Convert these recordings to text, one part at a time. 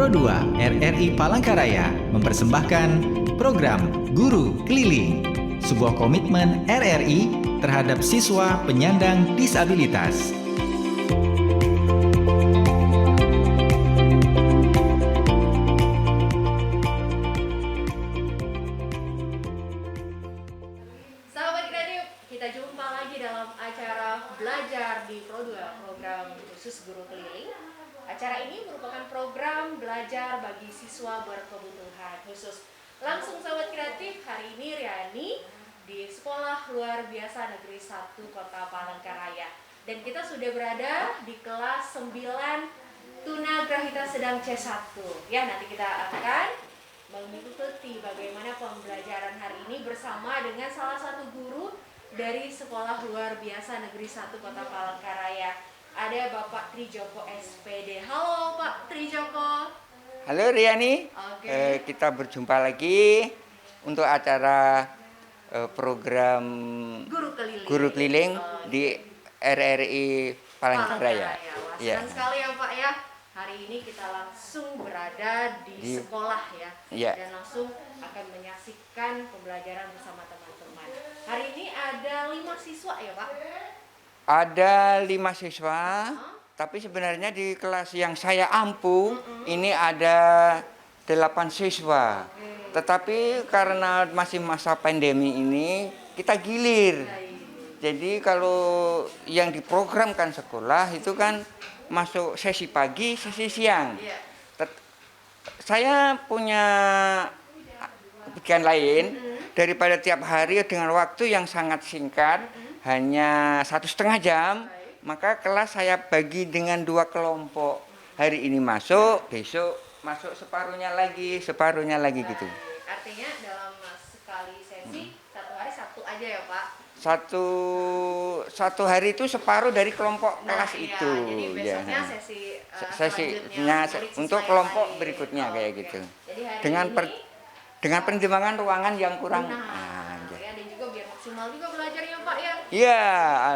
Pro2 RRI Palangkaraya mempersembahkan program Guru Keliling, sebuah komitmen RRI terhadap siswa penyandang disabilitas. Sahabat kreatif, kita jumpa lagi dalam acara Belajar di Pro2, program khusus Guru Keliling. Acara ini merupakan program belajar bagi siswa berkebutuhan khusus. Langsung sahabat kreatif, hari ini Riani di Sekolah Luar Biasa Negeri 1 Kota Palangkaraya. Dan kita sudah berada di kelas 9 Tunagrahita Sedang C1. Ya, nanti kita akan mengikuti bagaimana pembelajaran hari ini bersama dengan salah satu guru dari Sekolah Luar Biasa Negeri 1 Kota Palangkaraya. Ada Bapak Trijoko SPD. Halo Pak Trijoko. Halo Riani. Oke. Kita berjumpa lagi untuk acara program Guru Keliling. di RRI Palangkaraya. Wah, Ya. senang sekali ya Pak ya. Hari ini kita langsung berada di sekolah ya. Ya. Dan langsung akan menyaksikan pembelajaran bersama teman-teman. Hari ini ada 5 siswa ya Pak? Ada 5 siswa, tapi sebenarnya di kelas yang saya ampu ini ada 8 siswa. Tetapi karena masih masa pandemi ini kita gilir. Jadi kalau yang diprogramkan sekolah itu kan masuk sesi pagi, sesi siang. Saya punya kepikiran lain daripada tiap hari dengan waktu yang sangat singkat, hanya 1,5 jam, maka kelas saya bagi dengan 2 kelompok. Hari ini masuk, besok masuk separuhnya lagi gitu. Artinya dalam sekali sesi satu hari satu aja ya Pak? Satu hari itu separuh dari kelompok kelas Iya, itu. jadi besoknya Ya. sesinya untuk kelompok berikutnya kayak gitu. Jadi hari Dengan pertimbangan ruangan yang kurang. ya, dan juga biar maksimal juga belajarnya Pak ya. Iya,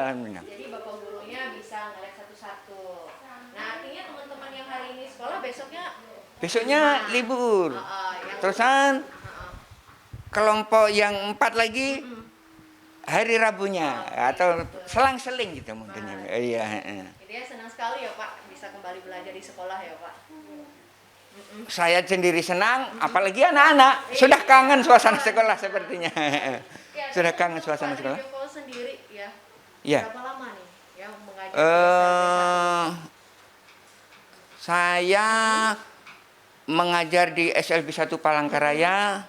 alhamdulillah. Jadi Bapak gurunya bisa ngeliat satu-satu. Nah artinya teman-teman yang hari ini sekolah besoknya Libur. yang Terusan kelompok yang 4 lagi hari Rabunya atau selang-seling gitu modelnya. Iya. Intinya senang sekali ya Pak bisa kembali belajar di sekolah ya Pak. Saya sendiri senang, apalagi anak-anak sudah kangen suasana sekolah sepertinya. Ya, Sudah kangen suasana sekolah. Pak Joko sendiri ya. Iya. Berapa lama nih ya mengajar di SLB 1? Saya mengajar di SLB 1 Palangkaraya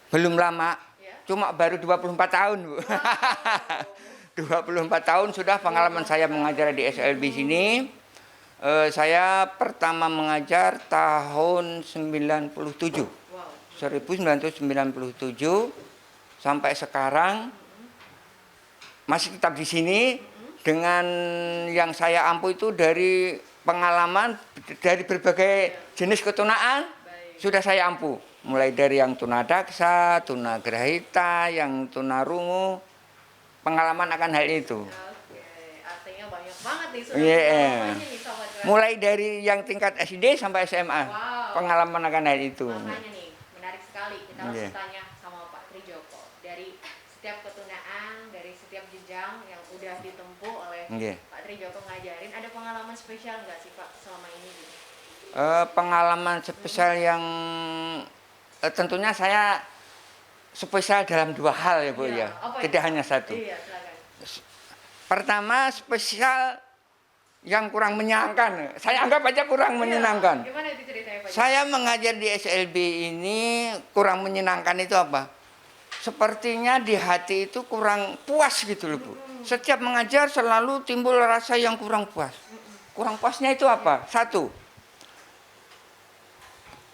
belum lama, cuma baru 24 tahun, Bu. 24 tahun sudah pengalaman saya mengajar di SLB sini. Saya pertama mengajar tahun 97. 1997 sampai sekarang masih tetap di sini dengan yang saya ampu itu dari pengalaman dari berbagai jenis ketunaan sudah saya ampu, mulai dari yang tunadaksa, tunagrahita, yang tunarungu, pengalaman akan hal itu. Oke, artinya banyak banget nih Iya. nih sobat kreatif. Mulai dari yang tingkat SD sampai SMA, pengalaman akan hal itu. Makanya nih menarik sekali kita langsung Iya. tanya sama Pak Trijoko dari setiap ketunaan, dari setiap jenjang yang udah ditempuh oleh Iya. Pak Trijoko ngajarin, ada pengalaman spesial nggak sih Pak selama ini gitu? Pengalaman spesial yang tentunya saya spesial dalam 2 hal ya Bu Iya, ya, apa itu? tidak hanya satu. Iya, silakan. Pertama spesial yang kurang menyenangkan, saya anggap aja kurang menyenangkan. Gimana itu ceritanya Pak? Saya mengajar di SLB ini kurang menyenangkan itu apa? Sepertinya di hati itu kurang puas gitu loh Bu. Setiap mengajar selalu timbul rasa yang kurang puas. Kurang puasnya itu apa? Satu,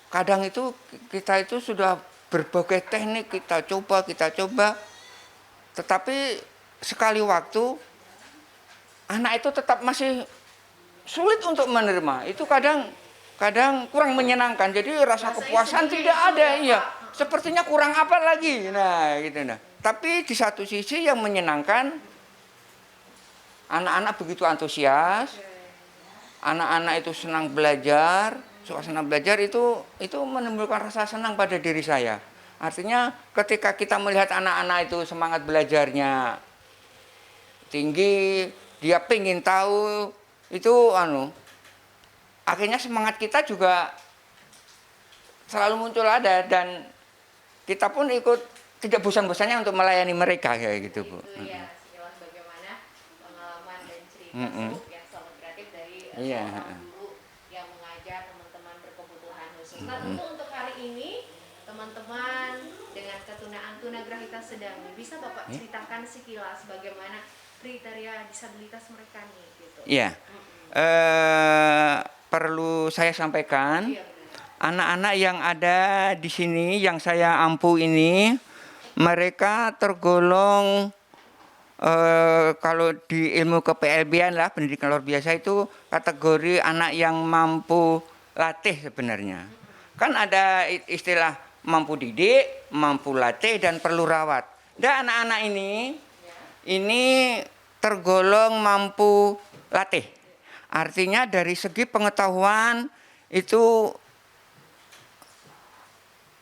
kadang itu kita itu sudah berbagai teknik kita coba, tetapi sekali waktu anak itu tetap masih sulit untuk menerima. Itu kadang kurang menyenangkan. Jadi rasa kepuasan tidak ada, iya. Sepertinya kurang apa lagi. Nah, gitu nah. Tapi di satu sisi yang menyenangkan, anak-anak begitu antusias, anak-anak itu senang belajar, suasana belajar itu menimbulkan rasa senang pada diri saya. Artinya ketika kita melihat anak-anak itu semangat belajarnya tinggi, dia pengen tahu, itu akhirnya semangat kita juga selalu muncul ada, dan kita pun ikut tidak bosan-bosannya untuk melayani mereka kayak gitu, Bu. Itu ya sekilas bagaimana pengalaman dan cerita yang sangat kreatif dari seorang guru yang mengajar teman-teman berkebutuhan khusus. Nah, tentu untuk hari ini teman-teman dengan ketunaan tunagrahita sedang bisa Bapak ceritakan sekilas bagaimana kriteria disabilitas mereka nih gitu. Iya. Perlu saya sampaikan, Iya, anak-anak yang ada di sini yang saya ampu ini, mereka tergolong kalau di ilmu ke-PLB-an lah, pendidikan luar biasa, itu kategori anak yang mampu latih sebenarnya. Kan ada istilah mampu didik, mampu latih, dan perlu rawat. Dan anak-anak ini tergolong mampu latih. Artinya dari segi pengetahuan itu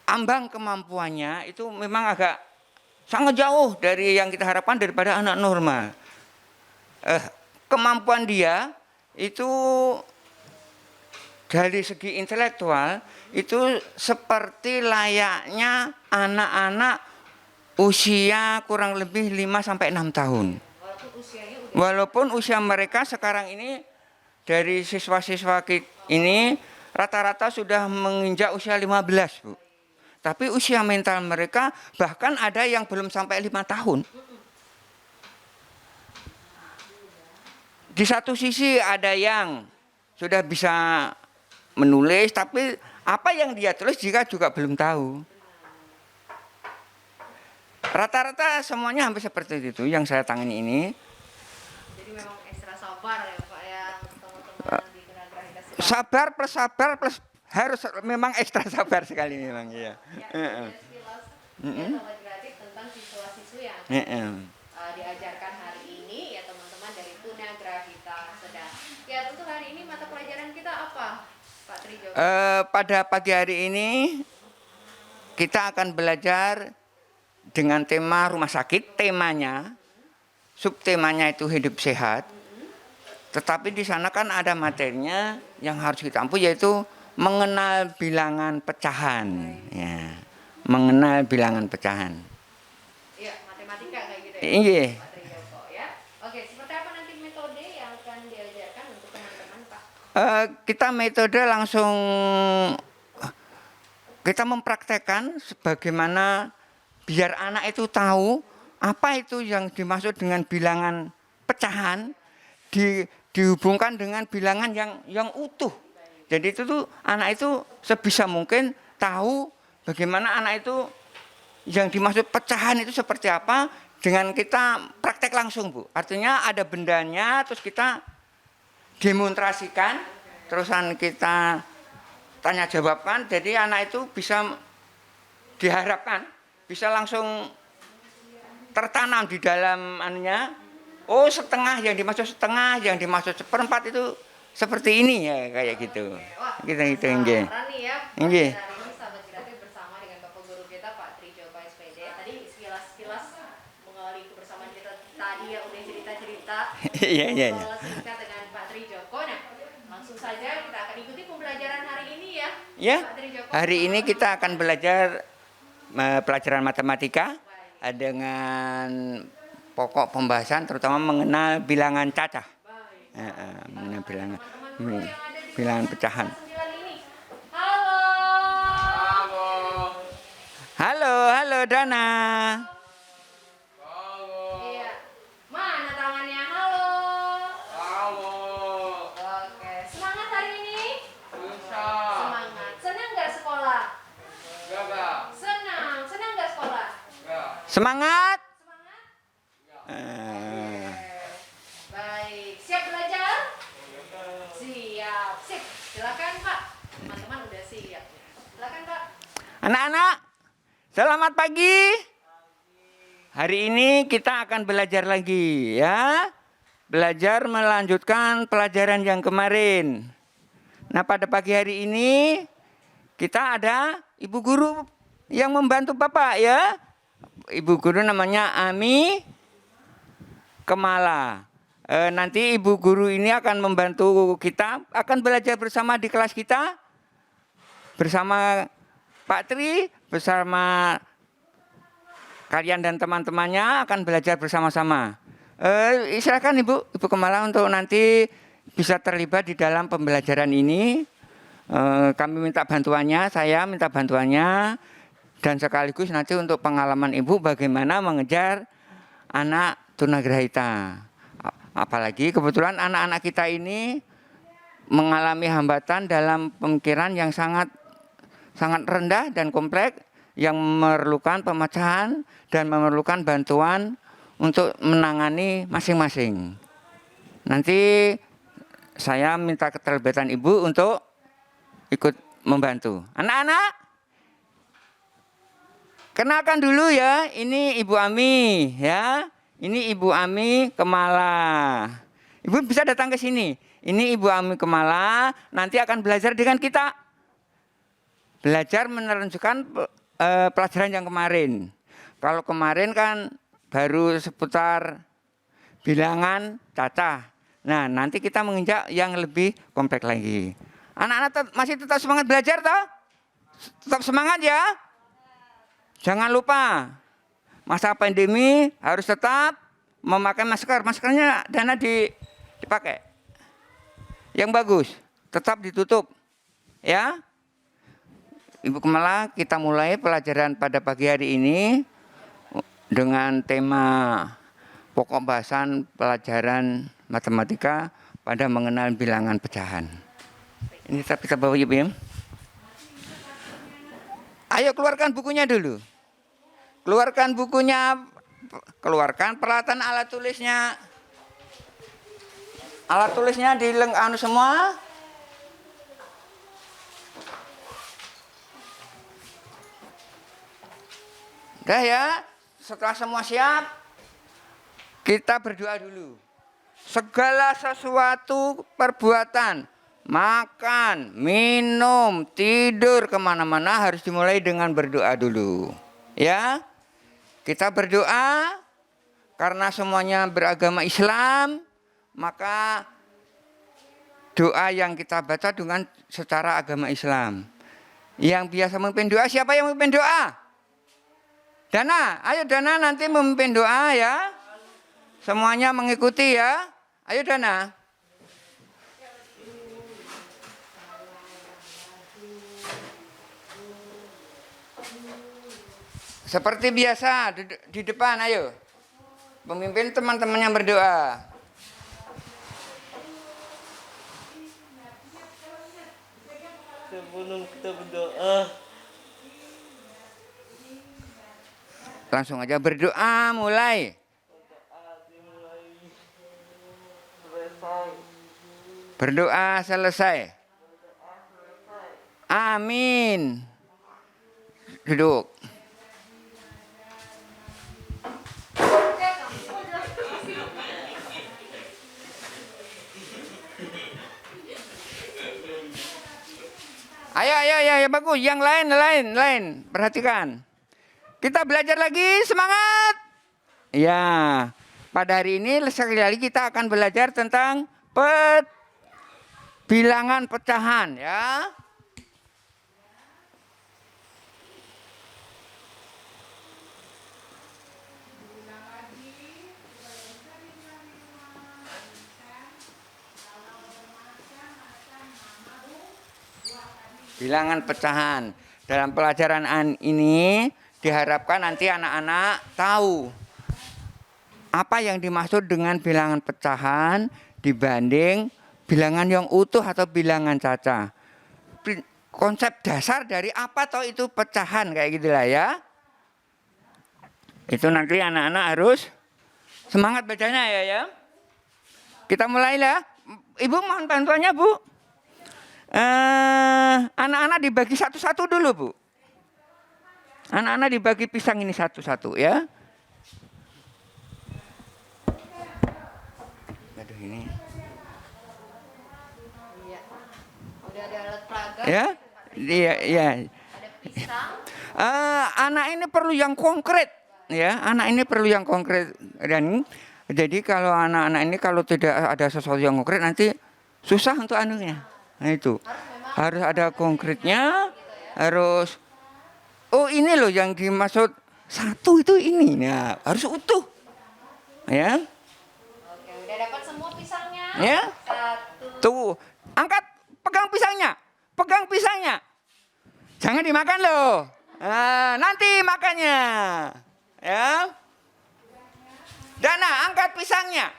ambang kemampuannya itu memang agak sangat jauh dari yang kita harapkan daripada anak normal. Kemampuan dia itu dari segi intelektual itu seperti layaknya anak-anak usia kurang lebih 5-6 tahun. Walaupun usia mereka sekarang ini dari siswa-siswa ini rata-rata sudah menginjak usia 15, Bu. Tapi usia mental mereka bahkan ada yang belum sampai 5 tahun. Di satu sisi ada yang sudah bisa menulis, tapi apa yang dia tulis juga belum tahu. Rata-rata semuanya hampir seperti itu yang saya tangani ini. Jadi memang ekstra sabar ya Pak ya teman-teman di tunagrahita sedang. Sabar plus harus memang ekstra sabar sekali memang ya. Ya, sekilas sobat kreatif tentang siswa-siswi yang diajarkan hari ini ya teman-teman dari tunagrahita sedang. Ya tentu hari ini mata pelajaran kita apa Pak Trijo? Pada pagi hari ini kita akan belajar dengan tema rumah sakit. Temanya, subtemanya itu hidup sehat. Tetapi di sana kan ada materinya yang harus kita ampu, yaitu mengenal bilangan pecahan. Ya, mengenal bilangan pecahan. Iya, matematika kayak gitu ya. Iya. Pak Trijo ya. Oke, seperti apa nanti metode yang akan diajarkan untuk teman-teman Pak? Kita metode langsung kita mempraktekkan bagaimana biar anak itu tahu apa itu yang dimaksud dengan bilangan pecahan dihubungkan dengan bilangan yang utuh. Jadi itu tuh anak itu sebisa mungkin tahu bagaimana anak itu yang dimaksud pecahan itu seperti apa dengan kita praktek langsung, Bu. Artinya ada bendanya terus kita demonstrasikan, terusan kita tanya jawabkan, jadi anak itu bisa diharapkan bisa langsung tertanam di dalam anunya. Oh, setengah, yang dimaksud setengah, yang dimaksud seperempat itu seperti ini ya, kayak gitu. Kita gitu nggih. Nggih. Hari ini sahabat kreatif bersama dengan Bapak Guru kita Pak Trijo SPD. Tadi sekilas mengawali kebersamaan kita tadi ya udah cerita-cerita. Iya. Singkat dengan Pak Trijoko. Nah, langsung saja kita akan ikuti pembelajaran hari ini ya. Ya. Pak Trijoko. Hari ini kita akan belajar pelajaran matematika dengan pokok pembahasan terutama mengenal bilangan cacah. Mengenal bilangan pecahan. Halo Dana. Iya. Mana tangannya? Halo. Oke, semangat hari ini? Semangat. Senang nggak sekolah? Senang nggak sekolah? Semangat. Baik, siap belajar? Siap. Sip, silakan Pak. Teman-teman udah siap. Silakan Pak. Anak-anak, selamat pagi. Hari ini kita akan belajar lagi ya. Belajar melanjutkan pelajaran yang kemarin. Nah, pada pagi hari ini kita ada ibu guru yang membantu Bapak ya. Ibu guru namanya Ami Kemala. Nanti ibu guru ini akan membantu kita, akan belajar bersama di kelas kita, bersama Pak Tri, bersama kalian dan teman-temannya akan belajar bersama-sama. Silakan Ibu Kemala untuk nanti bisa terlibat di dalam pembelajaran ini. Kami minta bantuannya, saya minta bantuannya, dan sekaligus nanti untuk pengalaman Ibu bagaimana mengejar anak tunagrahita. Apalagi kebetulan anak-anak kita ini mengalami hambatan dalam pemikiran yang sangat rendah dan kompleks, yang memerlukan pemecahan dan memerlukan bantuan untuk menangani masing-masing. Nanti saya minta keterlibatan Ibu untuk ikut membantu. Anak-anak, kenalkan dulu ya, ini Ibu Ami ya. Ini Ibu Ami Kemala. Ibu bisa datang ke sini. Ini Ibu Ami Kemala, nanti akan belajar dengan kita. Belajar meneruskan pelajaran yang kemarin. Kalau kemarin kan baru seputar bilangan cacah. Nah, nanti kita menginjak yang lebih kompleks lagi. Anak-anak masih tetap semangat belajar toh? Tetap semangat ya. Jangan lupa, masa pandemi harus tetap memakai masker. Maskernya Dana dipakai. Yang bagus, tetap ditutup. Ya. Ibu Kemala, kita mulai pelajaran pada pagi hari ini dengan tema pokok bahasan pelajaran matematika pada mengenal bilangan pecahan. Ini kita bawa Ibu ya. Ayo keluarkan bukunya dulu. Keluarkan bukunya, keluarkan peralatan alat tulisnya. Alat tulisnya dilengkapi semua. Udah ya, setelah semua siap, kita berdoa dulu. Segala sesuatu perbuatan, makan, minum, tidur, kemana-mana harus dimulai dengan berdoa dulu. Ya, kita berdoa karena semuanya beragama Islam, maka doa yang kita baca dengan secara agama Islam. Yang biasa memimpin doa, siapa yang memimpin doa? Dana, ayo Dana nanti memimpin doa ya. Semuanya mengikuti ya. Ayo Dana. Seperti biasa di depan ayo. Pemimpin teman-temannya berdoa. Sebelum kita berdoa, Langsung aja berdoa mulai. Berdoa selesai. Amin. Duduk. Ayo, bagus. Yang lain. Perhatikan. Kita belajar lagi, semangat. Ya, pada hari ini sekali lagi kita akan belajar tentang bilangan pecahan ya. Bilangan pecahan. Dalam pelajaran ini diharapkan nanti anak-anak tahu apa yang dimaksud dengan bilangan pecahan dibanding bilangan yang utuh atau bilangan cacah. Konsep dasar dari apa toh itu pecahan kayak gitulah ya. Itu nanti anak-anak harus semangat bacanya ya. Kita mulai lah. Ibu mohon bantuannya Bu. Anak-anak dibagi satu-satu dulu Bu. Anak-anak dibagi pisang ini satu-satu ya. Aduh ini. Iya. Udah ada alat peraga. Ya, iya. Ada pisang. Anak ini perlu yang konkret, ya. Anak ini perlu yang konkret dan jadi kalau anak-anak ini kalau tidak ada sesuatu yang konkret nanti susah untuk anunya. Nah itu harus ada konkretnya, harus. Oh ini loh yang dimaksud satu itu ini, nah harus utuh, ya. Oke, udah dapat semua pisangnya. Ya. Satu. Tuh, angkat, pegang pisangnya, jangan dimakan loh. Nah, nanti makannya, ya. Dana, angkat pisangnya.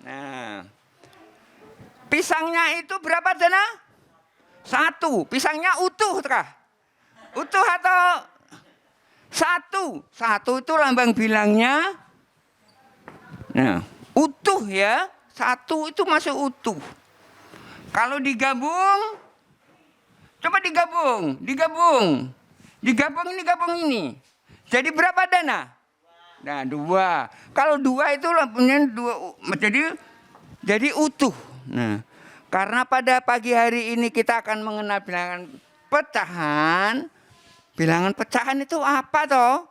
Nah, pisangnya itu berapa Dana? 1. Pisangnya utuh kah? Utuh atau 1? 1 itu lambang bilangnya. Nah, utuh ya. 1 itu masih utuh. Kalau digabung, coba digabung ini. Jadi berapa Dana? Nah, 2. Kalau 2 itu lambangnya 2, jadi utuh. Nah, karena pada pagi hari ini kita akan mengenal bilangan pecahan. Bilangan pecahan itu apa toh?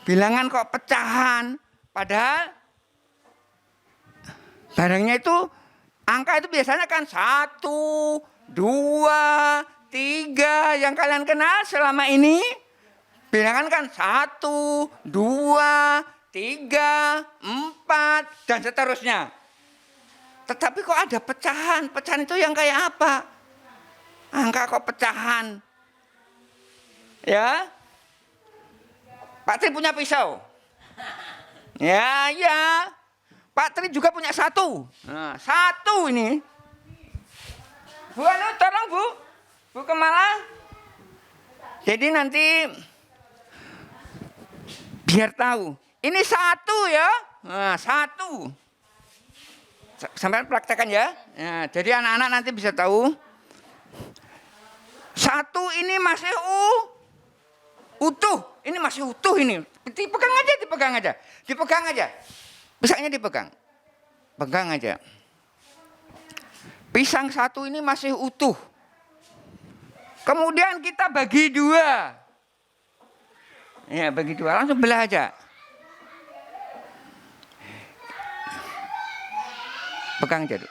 Bilangan kok pecahan? Padahal barangnya itu angka itu biasanya kan 1, 2, 3 yang kalian kenal selama ini. Bilangan kan 1, 2, 3, 4 dan seterusnya. Tetapi kok ada pecahan? Pecahan itu yang kayak apa? Angka kok pecahan? Ya. Pak Tri punya pisau. Ya. Pak Tri juga punya 1. Nah, 1 ini. Bu Anu, tolong Bu. Bu Kemala. Jadi nanti biar tahu. Ini 1 ya. Nah, 1. Sampai praktekkan ya. Nah, jadi anak-anak nanti bisa tahu. 1 ini masih utuh. Ini masih utuh ini. Dipegang aja. Pisangnya dipegang. Pegang aja. Pisang 1 ini masih utuh. Kemudian kita bagi 2. Ya, bagi 2 langsung belah aja. Pegang jadi.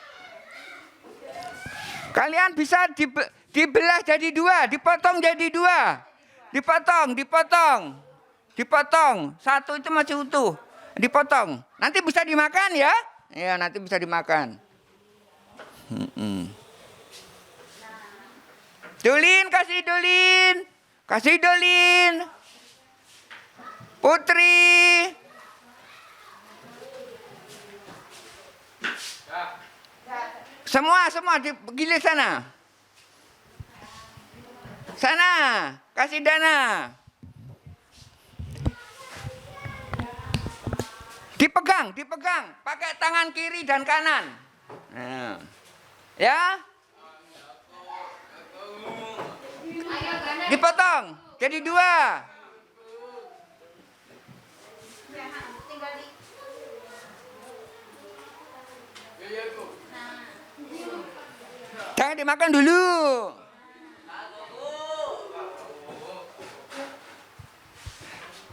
Kalian bisa dibelah jadi 2, dipotong jadi 2. Dipotong. 1 itu masih utuh. Dipotong. Nanti bisa dimakan ya? Ya, nanti bisa dimakan. Kasih Dolin. Putri. Semua digilir sana. Kasih Dana. Dipegang, pakai tangan kiri dan kanan. Nah. Ya. Dipotong jadi 2. Jangan dimakan dulu.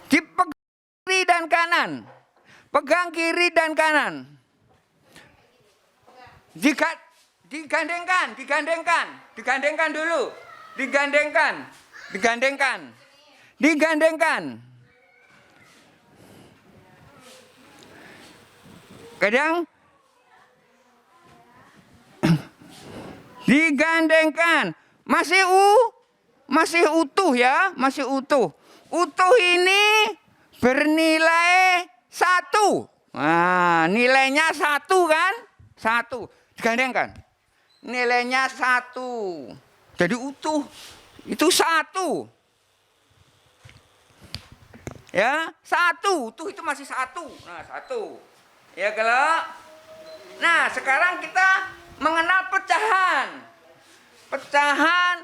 Dipegang kiri dan kanan. Pegang kiri dan kanan. Digandengkan dulu. Digandengkan. Kadang digandengkan. Masih utuh ya, masih utuh. Utuh ini bernilai 1. Nah, nilainya 1 kan? 1. Digandengkan. Nilainya 1. Jadi utuh. Itu 1. Ya, 1. Utuh itu masih 1. Nah, 1. Ya kalau. Nah, sekarang kita mengenal pecahan. Pecahan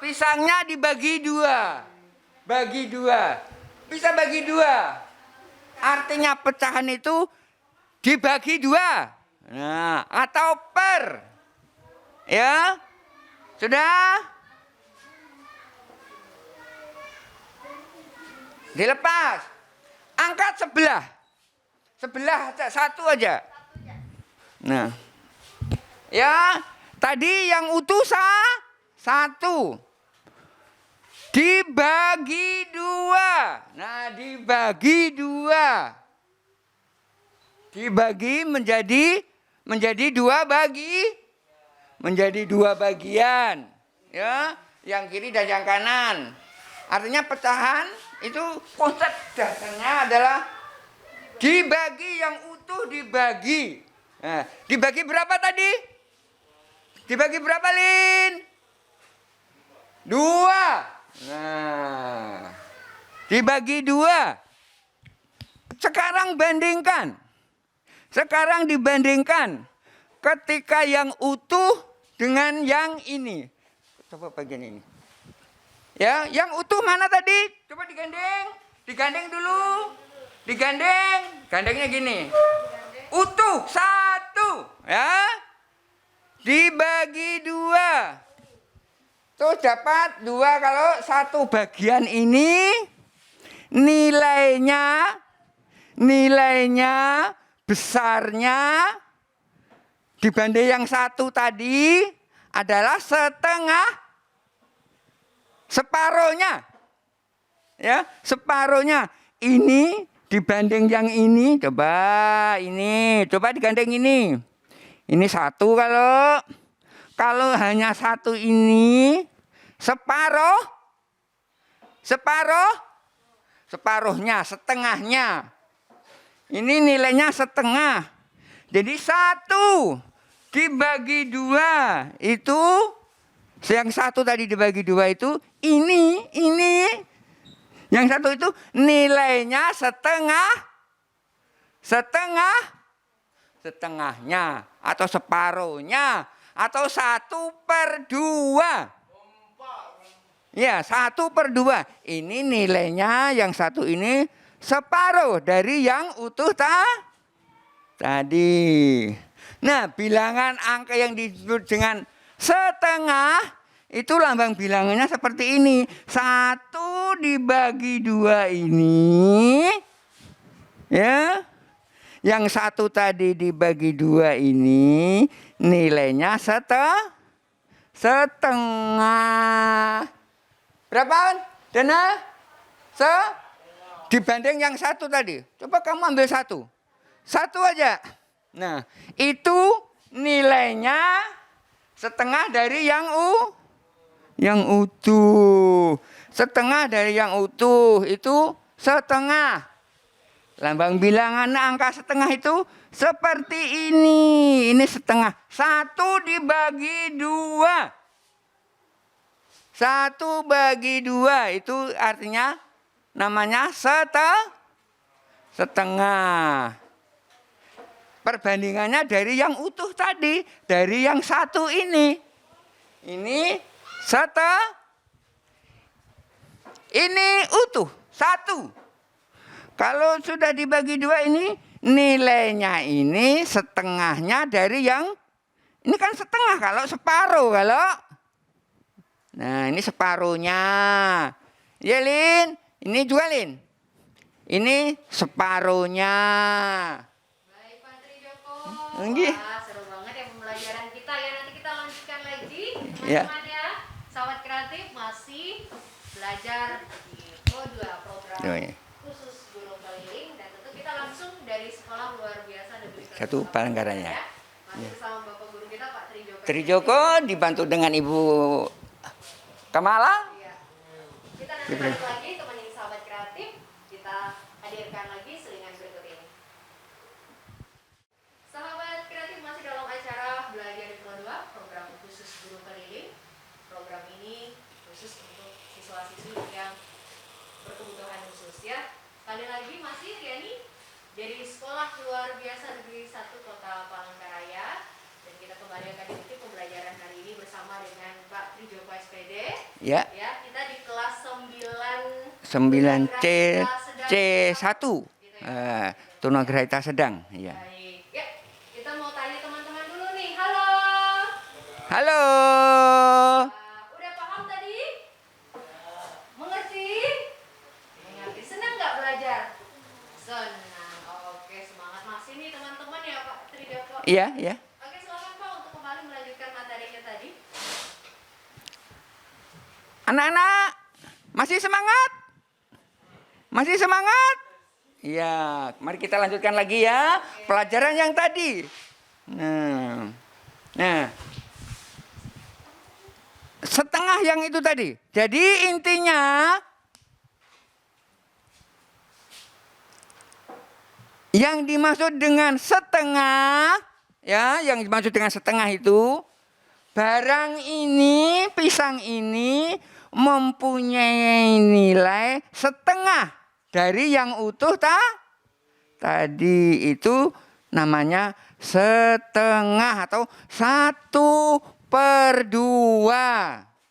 pisangnya dibagi 2. Bisa bagi 2. Artinya pecahan itu dibagi 2. Nah, atau per. Ya. Sudah? Dilepas. Angkat sebelah. Sebelah satu aja. Nah. Ya, tadi yang utuh 1. Dibagi 2. Nah, dibagi 2. Dibagi menjadi 2 menjadi 2 bagian. Ya, yang kiri dan yang kanan. Artinya pecahan itu konsep dasarnya adalah dibagi, yang utuh dibagi. Nah, dibagi berapa tadi? Dibagi berapa, Lin? 2. Nah, dibagi 2. Sekarang dibandingkan ketika yang utuh dengan yang ini. Coba bagian ini. Ya, yang utuh mana tadi? Coba digandeng dulu. Gandengnya gini. Utuh 1, ya. Dibagi 2. Tuh dapat 2 kalau 1 bagian ini nilainya besarnya dibanding yang 1 tadi adalah separohnya. Ya, separohnya. Ini dibanding yang ini, coba digandeng ini. Ini 1 kalau hanya 1 ini separohnya, setengahnya. Ini nilainya setengah. Jadi 1 dibagi 2 itu, yang 1 tadi dibagi 2 itu ini. Yang 1 itu nilainya setengahnya atau separohnya atau 1/2. Ya, 1/2. Ini nilainya yang 1 ini separuh dari yang utuh tadi. Nah, bilangan angka yang disebut dengan setengah itu lambang bilangannya seperti ini. 1 dibagi 2 ini. Ya. Yang 1 tadi dibagi 2 ini nilainya setengah. Berapa, Dana? Dibanding yang 1 tadi. Coba kamu ambil 1 aja. Nah, itu nilainya setengah dari yang utuh. Setengah dari yang utuh itu setengah. Lambang bilangan angka setengah itu seperti ini. Ini setengah. 1 dibagi 2. 1 bagi 2 itu artinya namanya setengah. Perbandingannya dari yang utuh tadi. Dari yang 1 ini. Ini ini utuh. 1. Kalau sudah dibagi 2 ini, nilainya ini setengahnya dari yang, ini kan setengah kalau separuh. Nah, ini separuhnya. Ya, Lin. Ini juga, Lin. Ini separuhnya. Baik, Pak Trijoko. Nggih. Wah, seru banget ya pembelajaran kita ya. Nanti kita lanjutkan lagi. Ya. Teman-teman ya. Sahabat kreatif masih belajar di Pro2 program Ya. khusus guru keliling, dan tentu kita langsung dari sekolah luar biasa negeri 1 Palangkaraya. ya. Masih bersama Bapak guru kita Pak Trijoko. Trijoko dibantu dengan Ibu Kamala. Iya. Kita nanti balik lagi teman-teman sahabat kreatif, kita hadirkan lagi selingan berikut ini. Sahabat kreatif masih dalam acara belajar di Pro2 program khusus guru keliling. Program ini khusus untuk siswa-siswi yang berkebutuhan khusus ya. Kali lagi masih Riani dari Sekolah Luar Biasa Negeri 1 Kota Palangkaraya, dan kita kembali akan ikuti pembelajaran hari ini bersama dengan Pak Trijoko SPD. Ya. Ya, kita di kelas 9 9C Tunagrahita C1. Gitu ya. Tunagrahita sedang. Ya. Baik. Halo. Udah paham tadi? Mengerti? Mengerti. Senang nggak belajar? Senang. Oke, semangat masih nih teman-teman ya Pak Tridoko. Iya, iya. Oke, silakan Pak untuk kembali melanjutkan materinya tadi. Anak-anak, masih semangat? Masih semangat? Iya, mari kita lanjutkan lagi ya pelajaran yang tadi. Nah, setengah yang itu tadi. Jadi intinya yang dimaksud dengan setengah, ya, yang dimaksud dengan setengah itu barang ini, pisang ini mempunyai nilai setengah dari yang utuh tadi itu namanya setengah atau 1/2.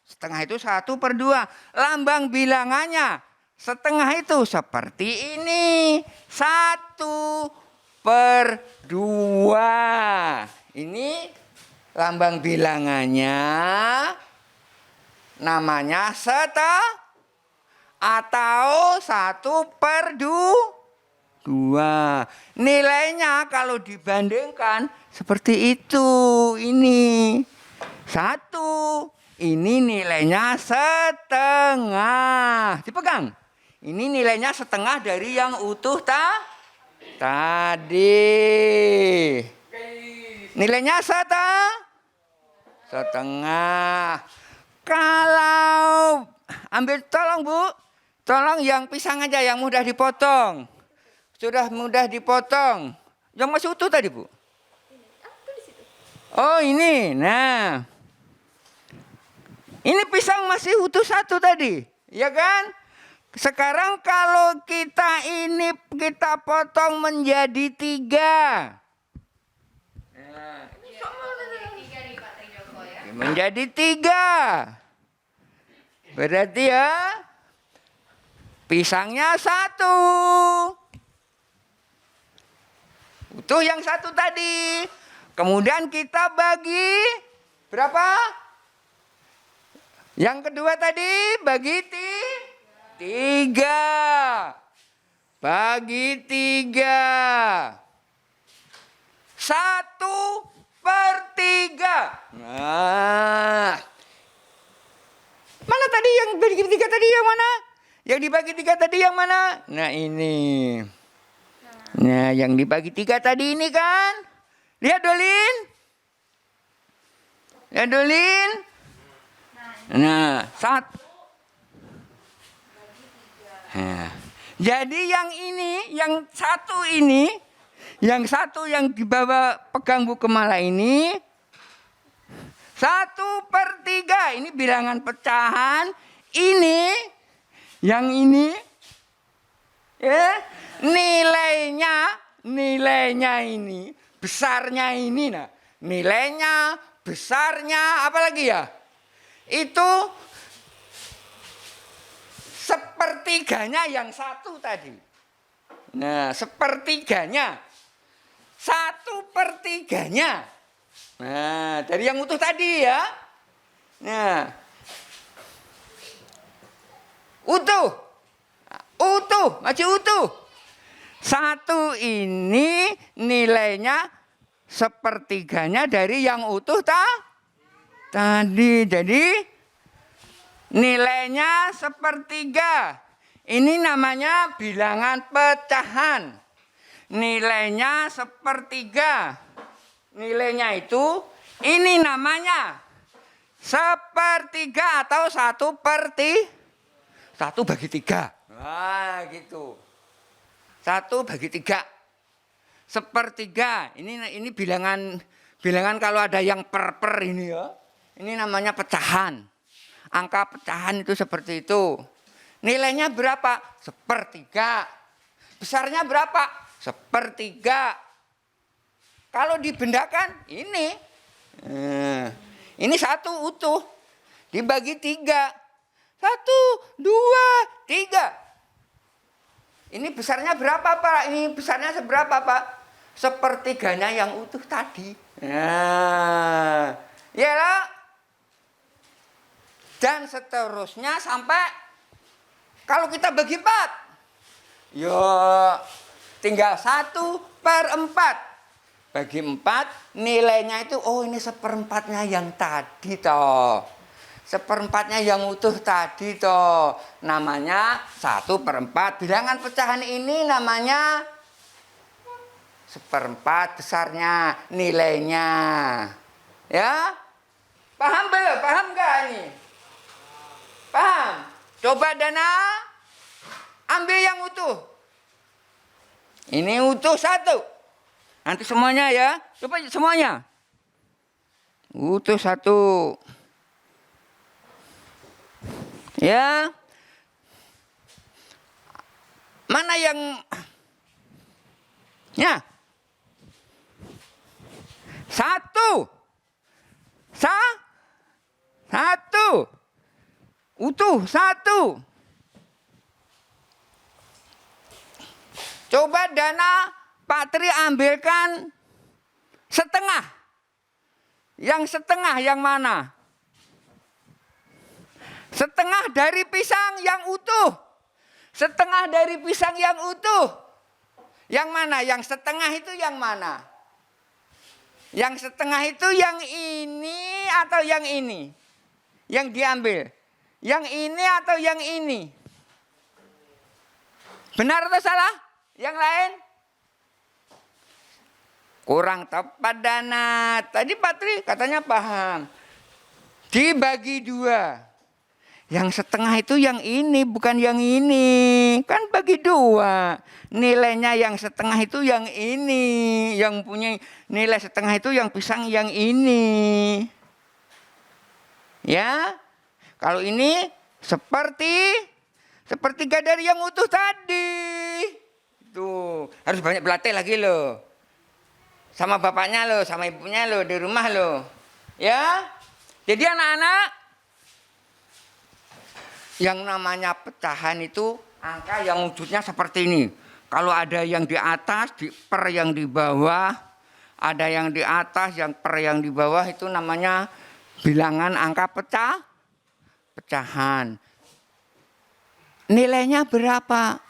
Setengah itu 1/2. Lambang bilangannya setengah itu seperti ini. 1/2. Ini lambang bilangannya namanya atau 1/2. Nilainya kalau dibandingkan seperti itu. Ini 1. Ini nilainya setengah. Dipegang. Ini nilainya setengah dari yang utuh tadi. Nilainya setengah. Kalau ambil, tolong Bu, tolong yang pisang aja yang mudah dipotong. Sudah mudah dipotong. Yang masih utuh tadi Bu. Oh ini, nah. Ini pisang masih utuh 1 tadi, ya kan? Sekarang kalau kita potong menjadi 3. Menjadi 3. Berarti ya pisangnya 1. Utuh yang 1 tadi. Kemudian kita bagi berapa? Yang kedua tadi bagi 3. Bagi 3. 1/3. Nah. Mana tadi yang bagi 3 tadi yang mana? Yang dibagi 3 tadi yang mana? Nah ini. Nah yang dibagi 3 tadi ini kan. Lihat Dolin. Lihat Dolin. Nah, 1. Nah, jadi yang ini, yang 1 ini, yang 1 yang dibawa pegang Bu Kemala ini 1/3. Ini bilangan pecahan. Ini, yang ini, ya, nilainya ini, besarnya ini, nah, nilainya, besarnya, apa lagi ya? Itu 1/3 yang 1 tadi. Nah, 1/3. 1/3. Nah, dari yang utuh tadi ya. Nah, utuh, masih utuh. 1 ini nilainya 1/3 dari yang utuh tadi. Jadi nilainya 1/3. Ini namanya bilangan pecahan. Nilainya 1/3. Nilainya itu ini namanya 1/3 atau 1/3. Nah, gitu. 1/3. 1/3. Ini bilangan kalau ada yang per ini ya. Ini namanya pecahan. Angka pecahan itu seperti itu. Nilainya berapa? 1/3. Besarnya berapa? 1/3. Kalau dibendakan ini. Ini 1 utuh. Dibagi 3. 1, 2, 3. Ini besarnya berapa Pak? Ini besarnya seberapa Pak? 1/3 yang utuh tadi. Nah, Ya lah. Dan seterusnya sampai kalau kita bagi 4. Ya tinggal 1/4. Bagi 4 nilainya itu, oh ini 1/4-nya yang tadi toh. 1/4-nya yang utuh tadi toh. Namanya 1/4. Bilangan pecahan ini namanya 1/4 besarnya nilainya. Ya? Paham belum? Paham nggak ini? Paham? Coba Dana ambil yang utuh. Ini utuh 1. Nanti semuanya ya. Coba semuanya. Utuh 1. Ya. Mana yang... Ya. 1. 1. Utuh 1. Coba Dana Pak Tri ambilkan setengah. Yang setengah yang mana? Setengah dari pisang yang utuh. Setengah dari pisang yang utuh. Yang mana? Yang setengah itu yang mana? Yang setengah itu yang ini atau yang ini? Yang diambil. Yang ini atau yang ini? Benar atau salah? Yang lain? Kurang tepat Dana. Tadi Pak Tri katanya paham. Dibagi 2. Yang setengah itu yang ini, bukan yang ini. Kan bagi 2. Nilainya yang setengah itu yang ini. Yang punya nilai setengah itu yang pisang yang ini. Ya. Kalau ini sepertiga dari yang utuh tadi. Tuh, harus banyak berlatih lagi loh. Sama bapaknya loh, sama ibunya loh, di rumah loh. Ya. Jadi anak-anak, yang namanya pecahan itu angka yang wujudnya seperti ini. Kalau ada yang di atas, per yang di bawah, ada yang di atas, yang per yang di bawah, itu namanya bilangan angka pecahan. Nilainya berapa?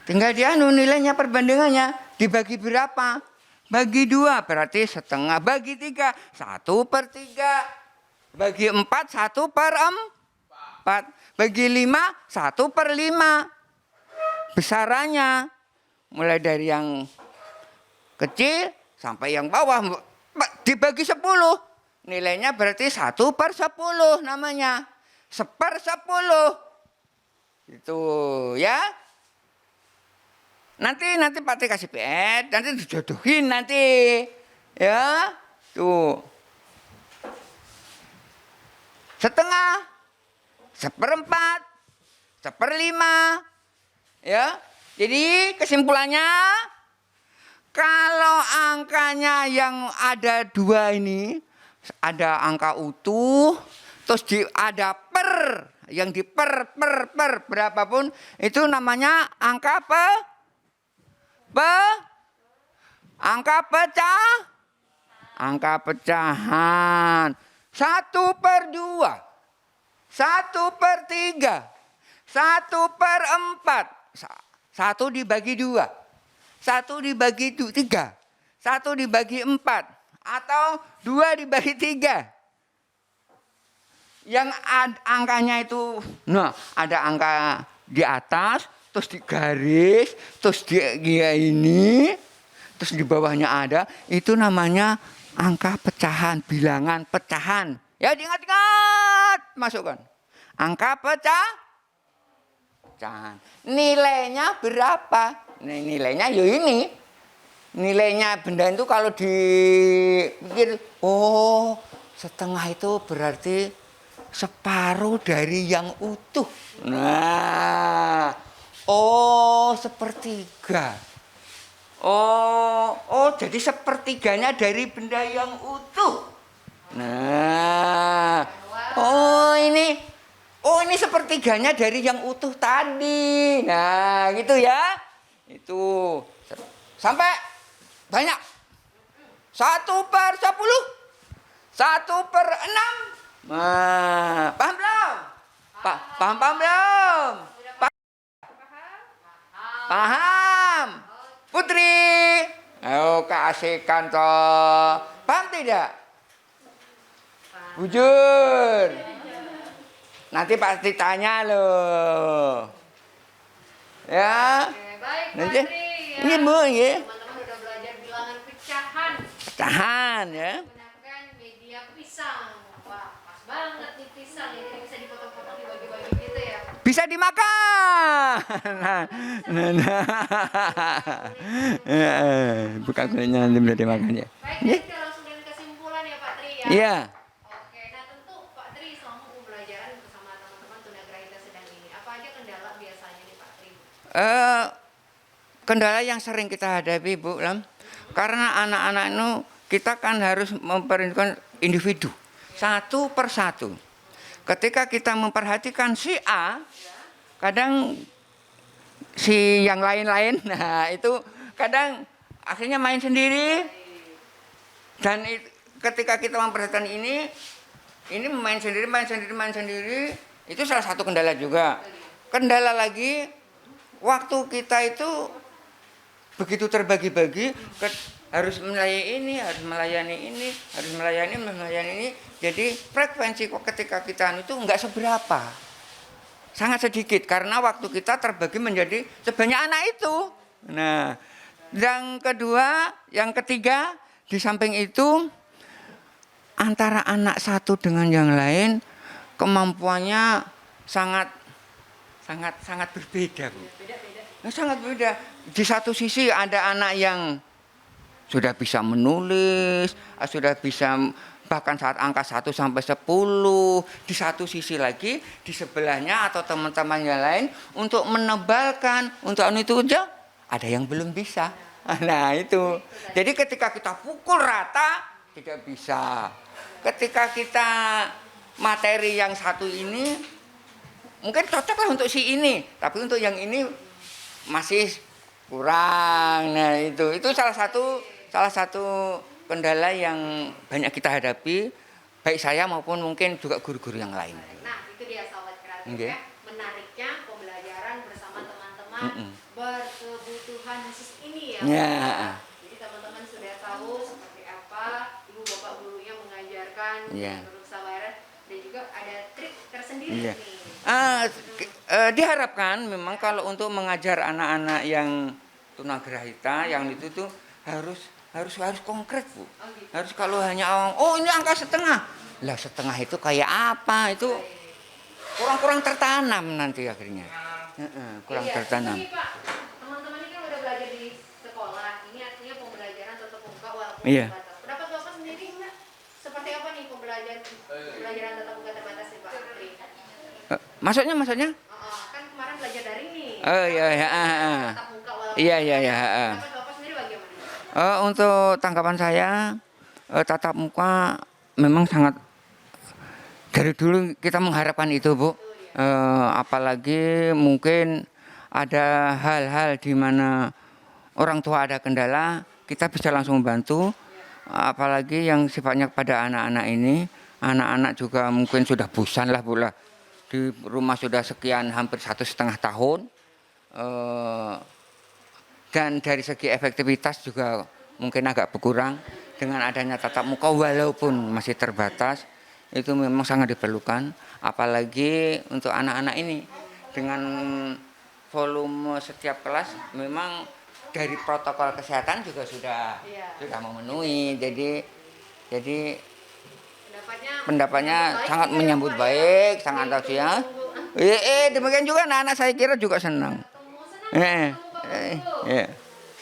Tinggal nilainya perbandingannya. Dibagi berapa? Bagi 2 berarti setengah. Bagi 3 1/3. Bagi 4 1/4. Bagi 5 1/5. Besarannya mulai dari yang kecil sampai yang bawah dibagi 10. Nilainya berarti 1/10 namanya. 1/10. Itu ya. Nanti Pak Tri kasih pet, nanti dijodohin nanti. Ya. Tuh. Setengah. 1/4. 1/5. Ya. Jadi kesimpulannya kalau angkanya yang ada 2 ini, ada angka utuh, terus ada per, yang di per berapapun, itu namanya angka angka pecahan. 1/2, 1/3, 1/4. 1 dibagi 2, 1 dibagi 3, 1 dibagi 4, atau 2 dibagi 3. Yang angkanya itu, nah ada angka di atas, terus di garis, terus di ini, terus di bawahnya ada, itu namanya angka pecahan, bilangan pecahan. Ya diingat-ingat, masukkan. Angka pecahan. Nilainya berapa? Nah, nilainya ya ini. Nilainya benda itu kalau dipikir, oh setengah itu berarti separuh dari yang utuh. Nah, oh sepertiga. Oh jadi sepertiganya dari benda yang utuh. Nah, oh ini sepertiganya dari yang utuh tadi. Nah, gitu ya. Itu sampai banyak. 1/10, 1/6. Nah, paham belum? Paham belum? Paham? Putri? Ayo keasikan toh. Paham tidak? Bujur. Nanti pasti tanya loh. Ya. Oke, baik Pak Nanti. Tri ya. Ini Bu, ya. Teman-teman udah belajar bilangan pecahan Tahan ya. menggunakan media pisang. Wah, pas banget nih pisang ini bisa dipotong-potong dibagi-bagi gitu ya. Bisa dimakan. Nah. Bukan kulitnya nanti bisa dimakan ya. Baik, jadi kita langsung dengan kesimpulan ya Pak Tri ya. Iya. Oke, nah tentu Pak Tri selama pembelajaran bersama teman-teman tunagrahita sedang ini, apa aja kendala biasanya nih Pak Tri? Kendala yang sering kita hadapi Bu Lam, karena anak-anak itu kita kan harus memperhatikan individu satu persatu. Ketika kita memperhatikan si A, kadang si yang lain-lain, nah itu kadang akhirnya main sendiri. Dan ketika kita memperhatikan ini main sendiri, itu salah satu kendala juga. Kendala lagi, waktu kita itu begitu terbagi-bagi, harus melayani ini. Jadi frekuensi ketika kita itu enggak seberapa, sangat sedikit karena waktu kita terbagi menjadi sebanyak anak itu. Nah, yang ketiga di samping itu antara anak satu dengan yang lain kemampuannya sangat berbeda, Bu. Sangat berbeda. Di satu sisi ada anak yang sudah bisa menulis, sudah bisa bahkan saat angka 1 sampai 10. Di satu sisi lagi di sebelahnya atau teman-teman yang lain untuk menebalkan untuk itu aja ada yang belum bisa. Nah, itu. Jadi ketika kita pukul rata tidak bisa. Ketika kita materi yang satu ini mungkin cocoklah untuk si ini, tapi untuk yang ini masih kurang. Nah, itu salah satu kendala yang banyak kita hadapi, baik saya maupun mungkin juga guru-guru yang lain. Nah, itu dia sahabat kreatif Okay. ya. Menariknya pembelajaran bersama teman-teman berkebutuhan khusus ini ya. Ya. Jadi teman-teman sudah tahu seperti apa ibu bapak gurunya mengajarkan untuk kesabaran dan juga ada trik tersendiri nih. Diharapkan memang kalau untuk mengajar anak-anak yang tunagrahita yang itu tuh harus konkret, Bu. Gitu. Harus kalau hanya ini angka setengah. Lah setengah itu kayak apa? Itu kurang tertanam nanti akhirnya. Kurang tertanam. Ini Pak, teman-teman ini kan udah belajar di sekolah. Ini artinya pembelajaran tetap muka walaupun Iya. terbatas. Pendapat Bapak sendiri enggak? Seperti apa nih pembelajaran tetap muka terbatas nih Pak? Maksudnya? Kan kemarin belajar daring nih. Oh iya. Tetap muka walaupun Iya. Pendapat Bapak sendiri bagaimana? Untuk tanggapan saya, tatap muka memang sangat dari dulu kita mengharapkan itu, Bu. Apalagi mungkin ada hal-hal di mana orang tua ada kendala, kita bisa langsung membantu. Apalagi yang sifatnya kepada anak-anak ini, anak-anak juga mungkin sudah bosan lah, Bu lah. Di rumah sudah sekian hampir 1,5 tahun. Dan dari segi efektivitas juga mungkin agak berkurang dengan adanya tatap muka walaupun masih terbatas, itu memang sangat diperlukan, apalagi untuk anak-anak ini dengan volume setiap kelas memang dari protokol kesehatan juga sudah memenuhi, jadi pendapatnya sangat menyambut baik, sangat antusias. Demikian juga anak-anak saya kira juga senang.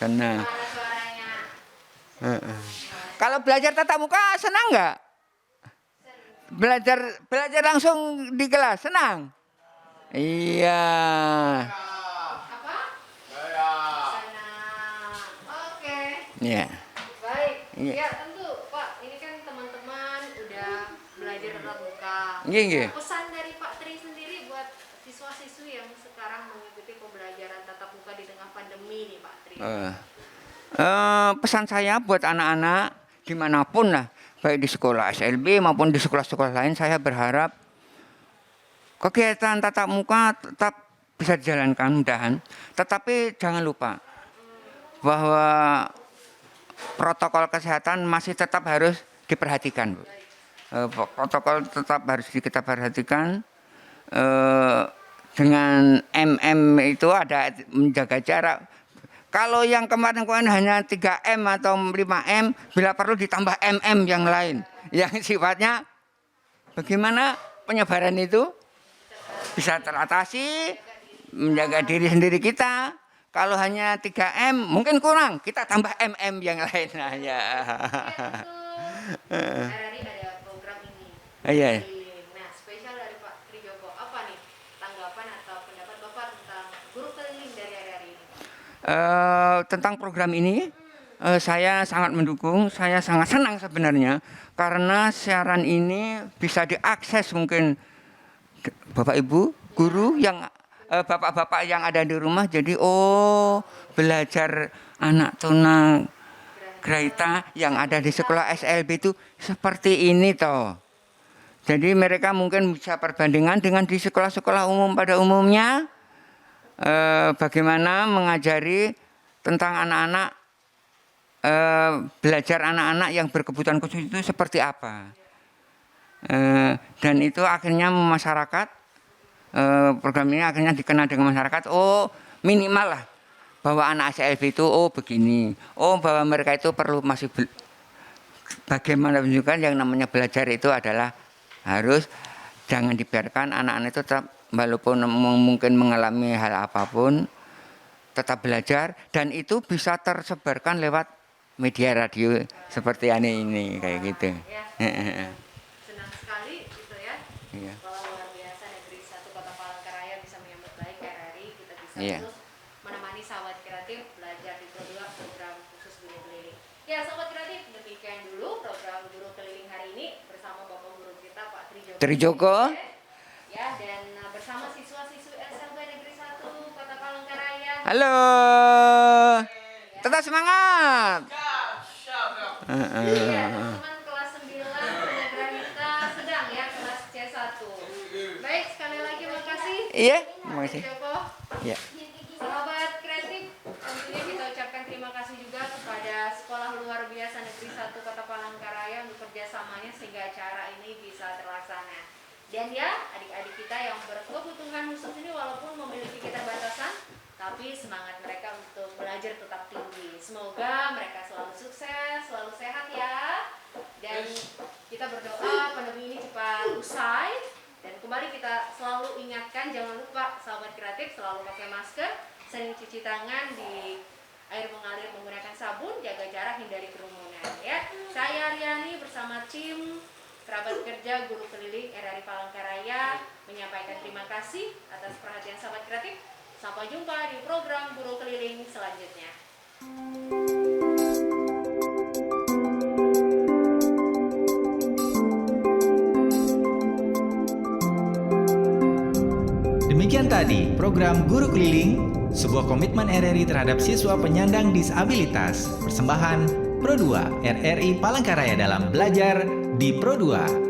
Senang. Kalau belajar tatap muka senang nggak? Belajar langsung di kelas senang? Iya. Apa? Senang. Oke. Iya. Baik. Iya. Ya tentu Pak, ini kan teman-teman udah belajar tatap muka. Iya. Pesan dari Pak Tri sendiri buat siswa-siswi yang sekarang mengikuti pembelajaran tatap muka di tengah pandemi nih Pak Tri. Pesan saya buat anak-anak dimanapun lah, baik di sekolah SLB maupun di sekolah-sekolah lain, saya berharap kegiatan tatap muka tetap bisa dijalankan mudahan. Tetapi jangan lupa bahwa protokol kesehatan masih tetap harus diperhatikan, Bu. Protokol tetap harus kita perhatikan. Dengan itu ada menjaga jarak. Kalau yang kemarin hanya 3M atau 5M, bila perlu ditambah yang lain. Yang sifatnya bagaimana penyebaran itu bisa teratasi, menjaga diri sendiri kita. Kalau hanya 3M mungkin kurang, kita tambah yang lain. Nah, ya. RRI ada program ini. Iya. Nah, spesial dari Pak Trijoko, apa nih tanggapan atau pendapat Bapak tentang guru keliling dari RRI ini? Tentang program ini, saya sangat mendukung, saya sangat senang sebenarnya karena siaran ini bisa diakses mungkin Bapak Ibu guru yang bapak-bapak yang ada di rumah. Jadi belajar anak tunagrahita yang ada di sekolah SLB itu seperti ini toh. Jadi mereka mungkin bisa perbandingan dengan di sekolah-sekolah umum pada umumnya. Bagaimana mengajari tentang anak-anak, belajar anak-anak yang berkebutuhan khusus itu seperti apa. Dan itu akhirnya masyarakat, program ini akhirnya dikenal dengan masyarakat. Minimal lah bahwa anak SLB itu begini. Bahwa mereka itu perlu masih bagaimana juga yang namanya belajar itu adalah harus jangan dibiarkan anak-anak itu tetap walaupun mungkin mengalami hal apapun tetap belajar, dan itu bisa tersebarkan lewat media radio seperti ini kayak gitu. Ya. Senang sekali gitu ya. Iya. Sekolah luar biasa Negeri 1 Kota Palangkaraya bisa menyambut baik RRI, kita bisa Iya. terus menemani sahabat kreatif belajar di program khusus guru keliling. Ya, sahabat kreatif, demikian dulu program guru keliling hari ini bersama Bapak Guru kita Pak Trijoko. Ya, dan bersama siswa-siswi SLB Negeri 1 Kota Palangkaraya. Halo. Tetap semangat. Iya, teman-teman kelas 9 Tunagrahita sedang ya, kelas C1. Baik, sekali lagi makasih. Iya, terima kasih. Joko. Iya. Sahabat kreatif, tentunya kita ucapkan terima kasih juga kepada Sekolah Luar Biasa Negeri 1 Kota Palangkaraya untuk kerjasamanya sehingga acara ini bisa terlaksana. Dan ya, adik-adik kita yang berkebutuhan khusus ini walaupun memiliki keterbatasan, tapi semangat mereka untuk belajar tetap tinggi. Semoga mereka selalu sukses, selalu sehat ya. Dan kita berdoa pandemi ini cepat usai. Dan kembali kita selalu ingatkan, jangan lupa sahabat kreatif selalu pakai masker, sering cuci tangan di air mengalir menggunakan sabun, jaga jarak, hindari kerumunan ya. Saya Riani bersama tim kerabat kerja guru keliling RRI Palangkaraya menyampaikan terima kasih atas perhatian sahabat kreatif. Sampai jumpa di program guru keliling selanjutnya. Demikian tadi program Guru Keliling, sebuah komitmen RRI terhadap siswa penyandang disabilitas. Persembahan Pro 2 RRI Palangkaraya dalam belajar di Pro 2.